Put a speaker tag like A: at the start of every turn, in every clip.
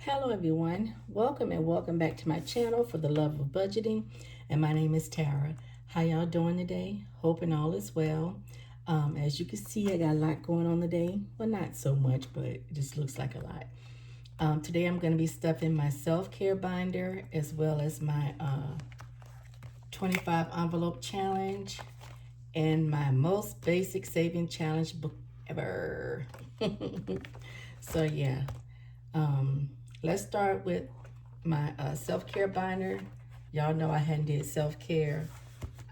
A: Hello everyone, welcome and welcome back to my channel for the love of budgeting, and my name is Tara. How y'all doing today? Hoping all is well. As you can see, I got a lot going on today. Well, not so much, but it just looks like a lot. Today I'm going to be stuffing my self-care binder as well as my 25 envelope challenge and my most basic saving challenge book ever. So yeah, let's start with my self-care binder. Y'all know I hadn't did self-care.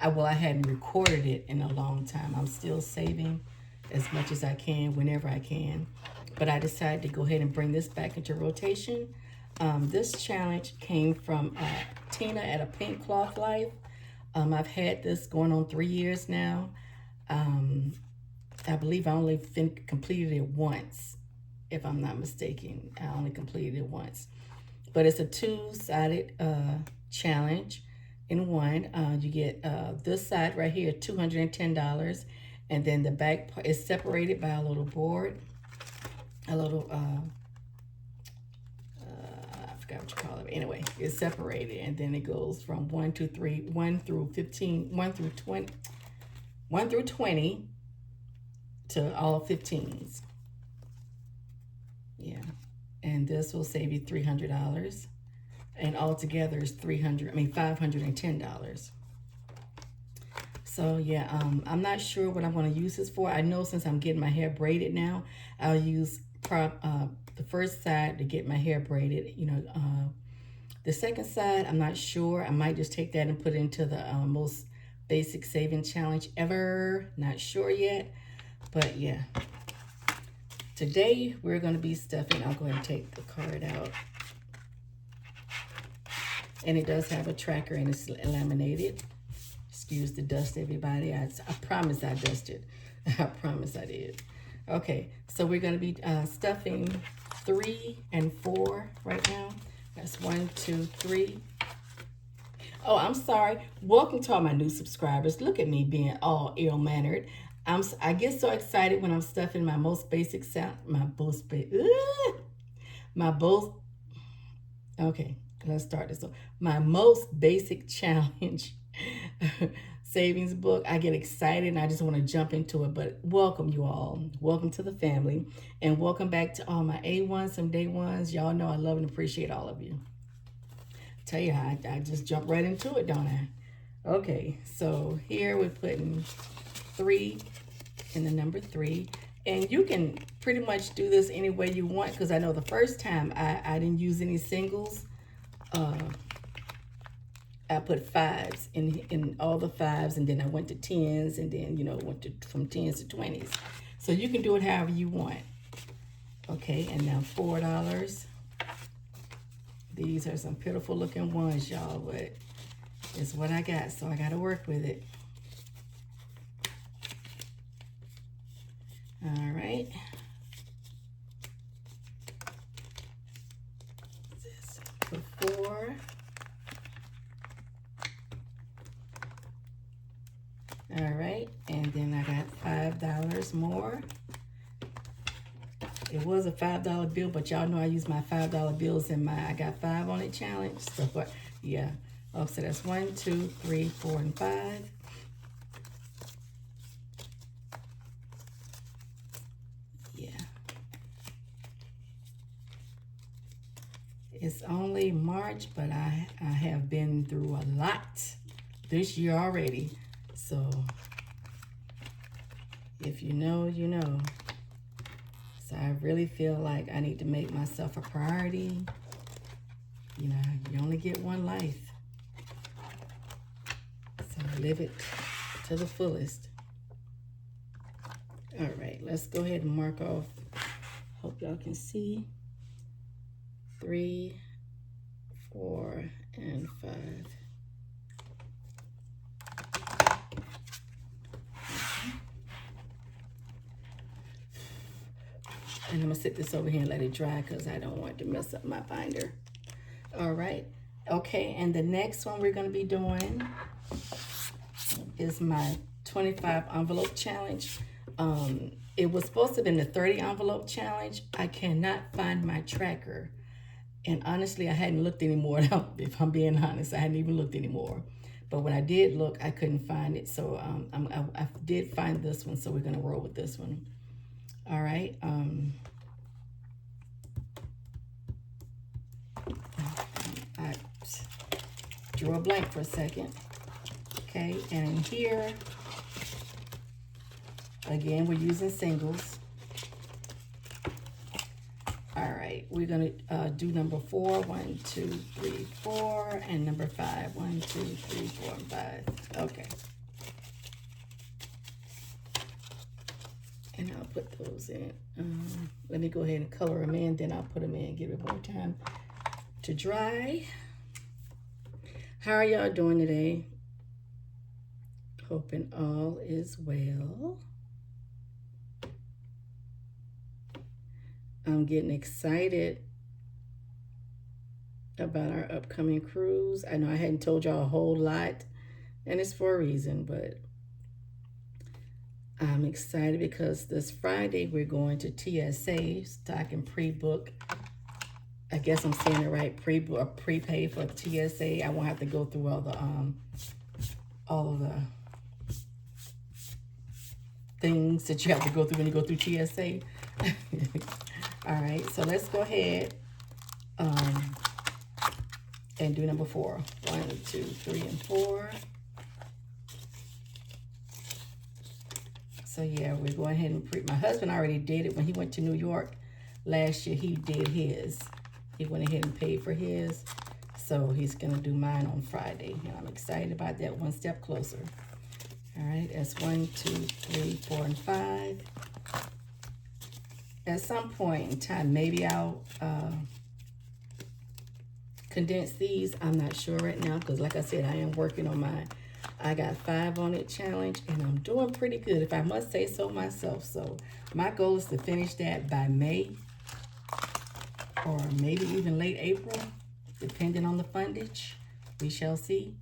A: I hadn't recorded it in a long time. I'm still saving as much as I can whenever I can. But I decided to go ahead and bring this back into rotation. This challenge came from Tina at A Pink Cloth Life. I've had this going on 3 years now. I believe I only completed it once, if I'm not mistaken. I only completed it once. But it's a two-sided challenge in one. You get this side right here, $210. And then the back part is separated by a little board, a little, I forgot what you call it. Anyway, it's separated. And then it goes from 1, 2, 3, 1 through 15, 1 through 20, 1 through 20 to all 15s. Yeah. And this will save you $300. And altogether is $510. So yeah, I'm not sure what I'm going to use this for. I know since I'm getting my hair braided now, I'll use the first side to get my hair braided. The second side, I'm not sure. I might just take that and put it into the most basic saving challenge ever. Not sure yet, but yeah. Today we're going to be stuffing. I'll go ahead and take the card out. And it does have a tracker and it's laminated. Excuse the dust, everybody. I promise I dusted. I promise I did. Okay, so we're going to be stuffing 3 and 4 right now. That's 1, 2, 3. Oh, I'm sorry. Welcome to all my new subscribers. Look at me being all ill-mannered. I get so excited when I'm stuffing my most basic sound. Okay, let's start this one. My most basic challenge savings book. I get excited and I just want to jump into it. But welcome you all. Welcome to the family. And welcome back to all my A1s and day ones. Y'all know I love and appreciate all of you. Tell you how I just jump right into it, don't I? Okay, so here we're putting 3 in the number 3. And you can pretty much do this any way you want, because I know the first time I didn't use any singles. I put 5s in all the 5s, and then I went to 10s, and then, went from 10s to 20s. So you can do it however you want. Okay, and now $4. These are some pitiful looking ones, y'all, but it's what I got, so I got to work with it. All right. This for 4. All right, and then I got $5 more. It was a $5 bill, but y'all know I use my $5 bills in my I got 5 on it challenge. So, but yeah. Oh, so that's 1, 2, 3, 4, and 5. Yeah. It's only March, but I have been through a lot this year already. So if you know, you know. So I really feel like I need to make myself a priority. You only get one life. So live it to the fullest. All right, let's go ahead and mark off. Hope y'all can see. 3, 4, and 5. And I'm going to sit this over here and let it dry because I don't want to mess up my binder. All right. Okay, and the next one we're going to be doing is my 25 envelope challenge. It was supposed to have been the 30 envelope challenge. I cannot find my tracker. And honestly, I hadn't looked anymore. If I'm being honest, I hadn't even looked anymore. But when I did look, I couldn't find it. So I did find this one. So we're going to roll with this one. All right. I drew a blank for a second. Okay. And in here, again, we're using singles. All right, we're gonna do number 4, 1, 2, 3, 4, and number 5, 1, 2, 3, 4, and 5. Okay. And I'll put those in. Let me go ahead and color them in, then I'll put them in, give it more time to dry. How are y'all doing today? Hoping all is well. I'm getting excited about our upcoming cruise. I know I hadn't told y'all a whole lot, and it's for a reason, but I'm excited because this Friday we're going to TSA so I can pre-book. I guess I'm saying it right, pre-book or prepay for TSA. I won't have to go through all of the things that you have to go through when you go through TSA. All right, so let's go ahead and do number 4. 1, 2, 3, and 4. So yeah, we're going ahead and my husband already did it when he went to New York last year. He did his. He went ahead and paid for his. So he's gonna do mine on Friday, and I'm excited about that. One step closer. All right, that's 1, 2, 3, 4, and 5. At some point in time, maybe I'll condense these. I'm not sure right now because, like I said, I am working on my I got 5 on it challenge, and I'm doing pretty good, if I must say so myself. So my goal is to finish that by May or maybe even late April, depending on the fundage. We shall see.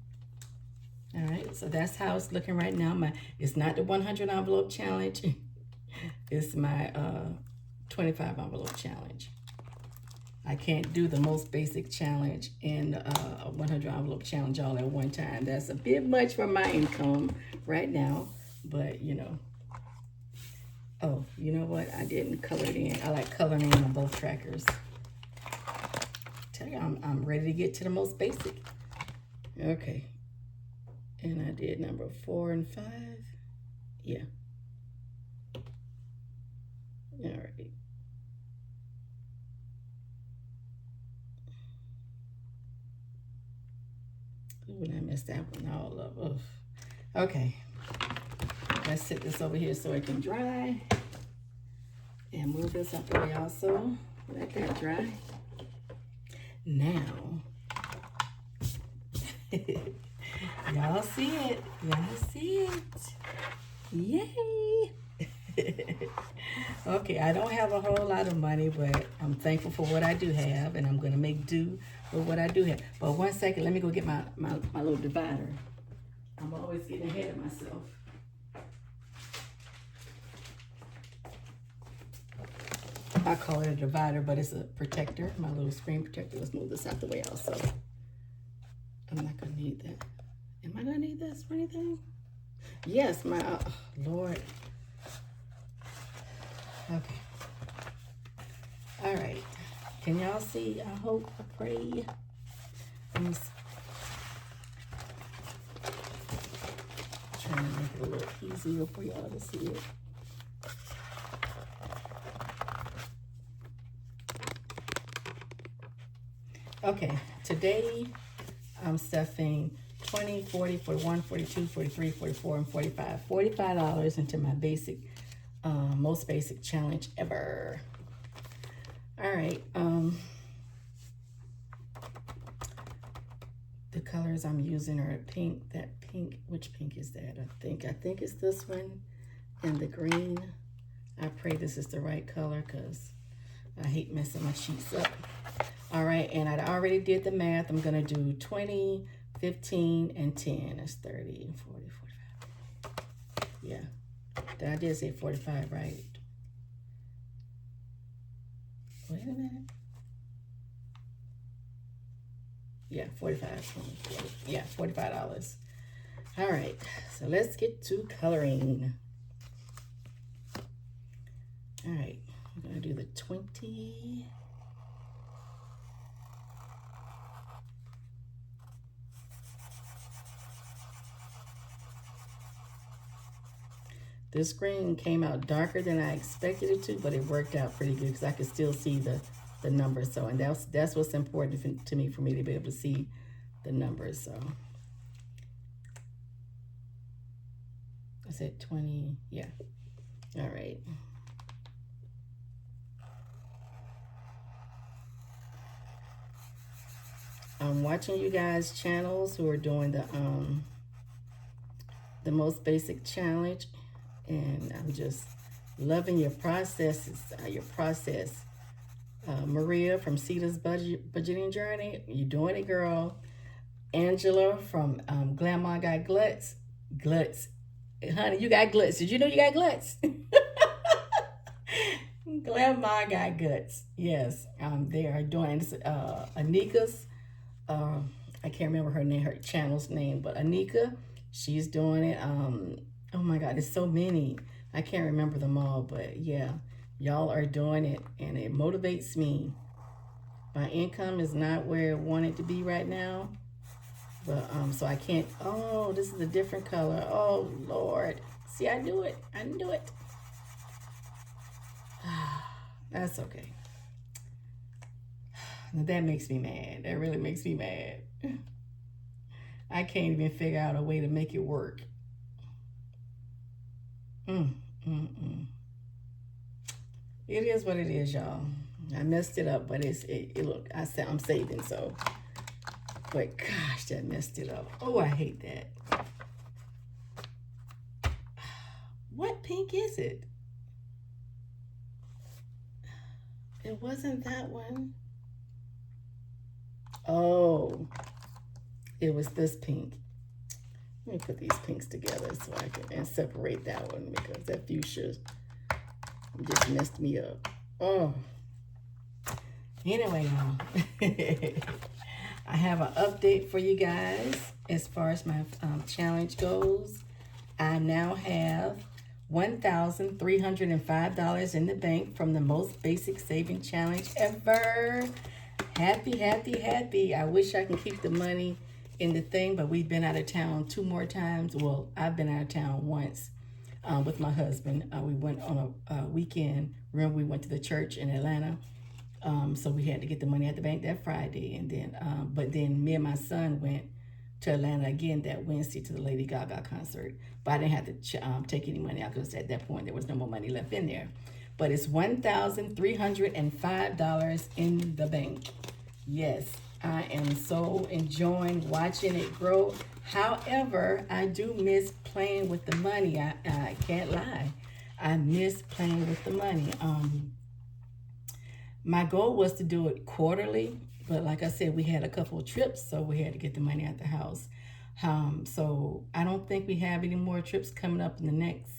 A: All right, so that's how it's looking right now. It's not the 100 envelope challenge. It's my 25 envelope challenge. I can't do the most basic challenge and a 100 envelope challenge all at one time. That's a bit much for my income right now, but you know. Oh, you know what? I didn't color it in. I like coloring in on both trackers. Tell you, I'm ready to get to the most basic. Okay. And I did number 4 and 5. Yeah. All right. Ooh, and I messed that one all up. Ugh. Okay. Let's set this over here so it can dry. And move this up the way also. Let that dry. Now, y'all see it. Y'all see it. Yay. Okay, I don't have a whole lot of money, but I'm thankful for what I do have, and I'm going to make do with what I do have. But one second, let me go get my little divider. I'm always getting ahead of myself. I call it a divider, but it's a protector, my little screen protector. Let's move this out the way also. I'm not going to need that. Am I going to need this for anything? Yes, my, Lord. Okay. All right. Can y'all see? I hope, I pray. I'm trying to make it a little easier for y'all to see it. Okay, today I'm stuffing 20, 40, 41, 42, 43, 44, and 45. $45 into my basic, most basic challenge ever. All right. The colors I'm using are pink. That pink, which pink is that? I think it's this one and the green. I pray this is the right color because I hate messing my sheets up. All right, and I already did the math. I'm gonna do 20, 15, and 10. That's 30, 40, 45. Yeah, I did say 45, right? Wait a minute. Yeah, 45. Yeah, $45. All right, so let's get to coloring. All right, we're gonna do the 20. This green came out darker than I expected it to, but it worked out pretty good because I could still see the numbers. So, and that's what's important to me, for me to be able to see the numbers. So I said 20. Yeah. All right. I'm watching you guys' channels who are doing the most basic challenge, and I'm just loving your processes, your process. Maria from Cedar's Budgeting Journey, you're doing it, girl. Angela from Grandma Got Gluts. Gluts. Honey, you got gluts. Did you know you got gluts? Grandma Got Guts. Yes, they are doing Anika's. Uh, I can't remember her name, her channel's name, but Anika, she's doing it. Oh my God, there's so many. I can't remember them all, but yeah, y'all are doing it, and it motivates me. My income is not where I want it to be right now, but so I can't. Oh, this is a different color. Oh Lord, see, I knew it. I knew it. That's okay. That makes me mad. That really makes me mad. I can't even figure out a way to make it work. Mm, mm, mm. It is what it is, y'all. I messed it up, but look, I'm saving, so. But gosh, that messed it up. Oh, I hate that. What pink is it? It wasn't that one. Oh, it was this pink. Let me put these pinks together so I can separate that one, because that fuchsia just messed me up. Oh. Anyway, y'all, I have an update for you guys as far as my challenge goes. I now have $1,305 in the bank from the most basic saving challenge ever. Happy, happy, happy. I wish I can keep the money in the thing, but we've been out of town 2 more times. Well, I've been out of town once with my husband. We went on a weekend. Remember, we went to the church in Atlanta. So we had to get the money at the bank that Friday. And then, but then me and my son went to Atlanta again that Wednesday to the Lady Gaga concert. But I didn't have to take any money out because at that point there was no more money left in there. But it's $1,305 in the bank. Yes, I am so enjoying watching it grow. However, I do miss playing with the money. I can't lie. I miss playing with the money. My goal was to do it quarterly, but like I said, we had a couple of trips, so we had to get the money out the house. So I don't think we have any more trips coming up in the next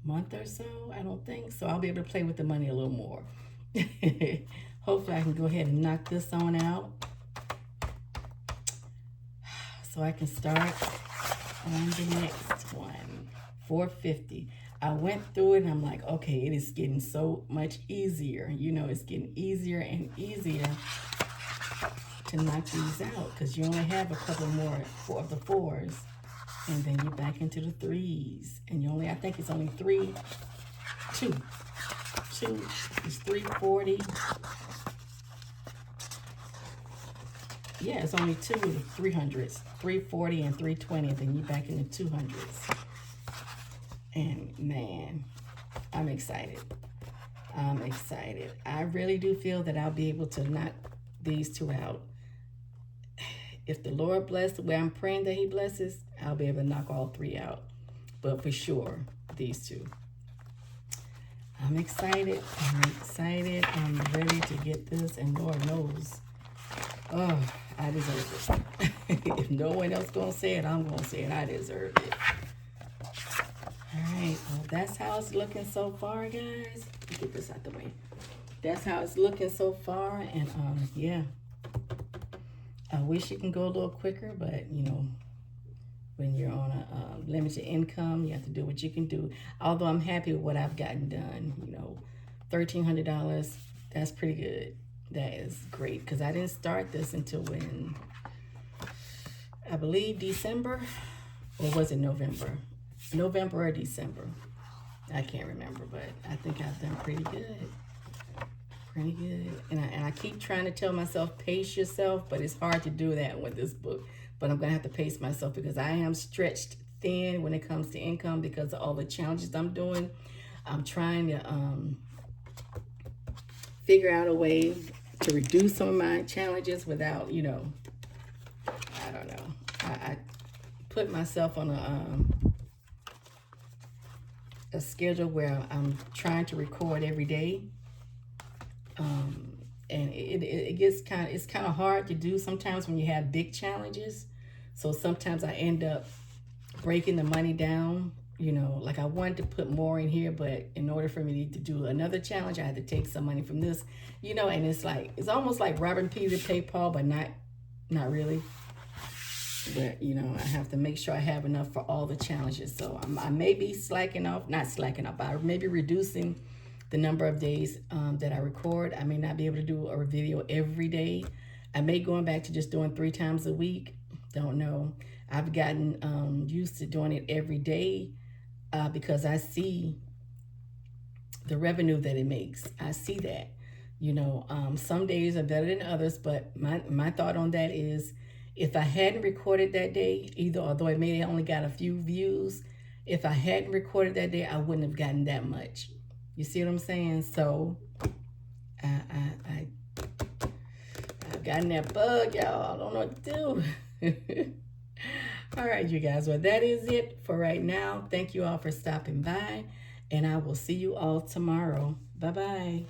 A: month or so. I don't think so. I'll be able to play with the money a little more. Hopefully I can go ahead and knock this on out so I can start on the next one. 450. I went through it and I'm like, okay, it is getting so much easier. You know, it's getting easier and easier to knock these out because you only have a couple more of the 4s. And then you're back into the 3s. And you only, I think it's only 2. It's 340. Yeah, it's only 2 of the 300s. 340 and 320. And then you're back in the 200s. And man, I'm excited. I'm excited. I really do feel that I'll be able to knock these 2 out. If the Lord bless the way I'm praying that he blesses, I'll be able to knock all 3 out. But for sure, these 2. I'm excited. I'm excited. I'm ready to get this. And Lord knows, oh, I deserve it. If no one else gonna say it, I'm gonna say it. I deserve it. All right, well, that's how it's looking so far, guys. Let me get this out the way. That's how it's looking so far, and yeah. I wish you can go a little quicker, but you know, when you're on a limited income, you have to do what you can do. Although I'm happy with what I've gotten done, you know, $1,300, that's pretty good. That is great because I didn't start this until when, I believe December, or was it November? November or December. I can't remember, but I think I've done pretty good. Pretty good. And I keep trying to tell myself, pace yourself, but it's hard to do that with this book. But I'm going to have to pace myself because I am stretched thin when it comes to income because of all the challenges I'm doing. I'm trying to figure out a way to reduce some of my challenges without, you know, I don't know. I put myself on a schedule where I'm trying to record every day. And it gets it's kind of hard to do sometimes when you have big challenges. So sometimes I end up breaking the money down. You know, like I wanted to put more in here, but in order for me to do another challenge, I had to take some money from this. You know, and it's almost like robbing Peter to pay Paul, but not really. But you know, I have to make sure I have enough for all the challenges. So I may be not slacking off, but I may be reducing the number of days that I record. I may not be able to do a video every day. I may going back to just doing 3 times a week. Don't know. I've gotten used to doing it every day because I see the revenue that it makes. I see that. You know, some days are better than others, but my thought on that is if I hadn't recorded that day, although it may have only got a few views, if I hadn't recorded that day, I wouldn't have gotten that much. You see what I'm saying? So I've gotten that bug, y'all. I don't know what to do. All right, you guys. Well, that is it for right now. Thank you all for stopping by, and I will see you all tomorrow. Bye-bye.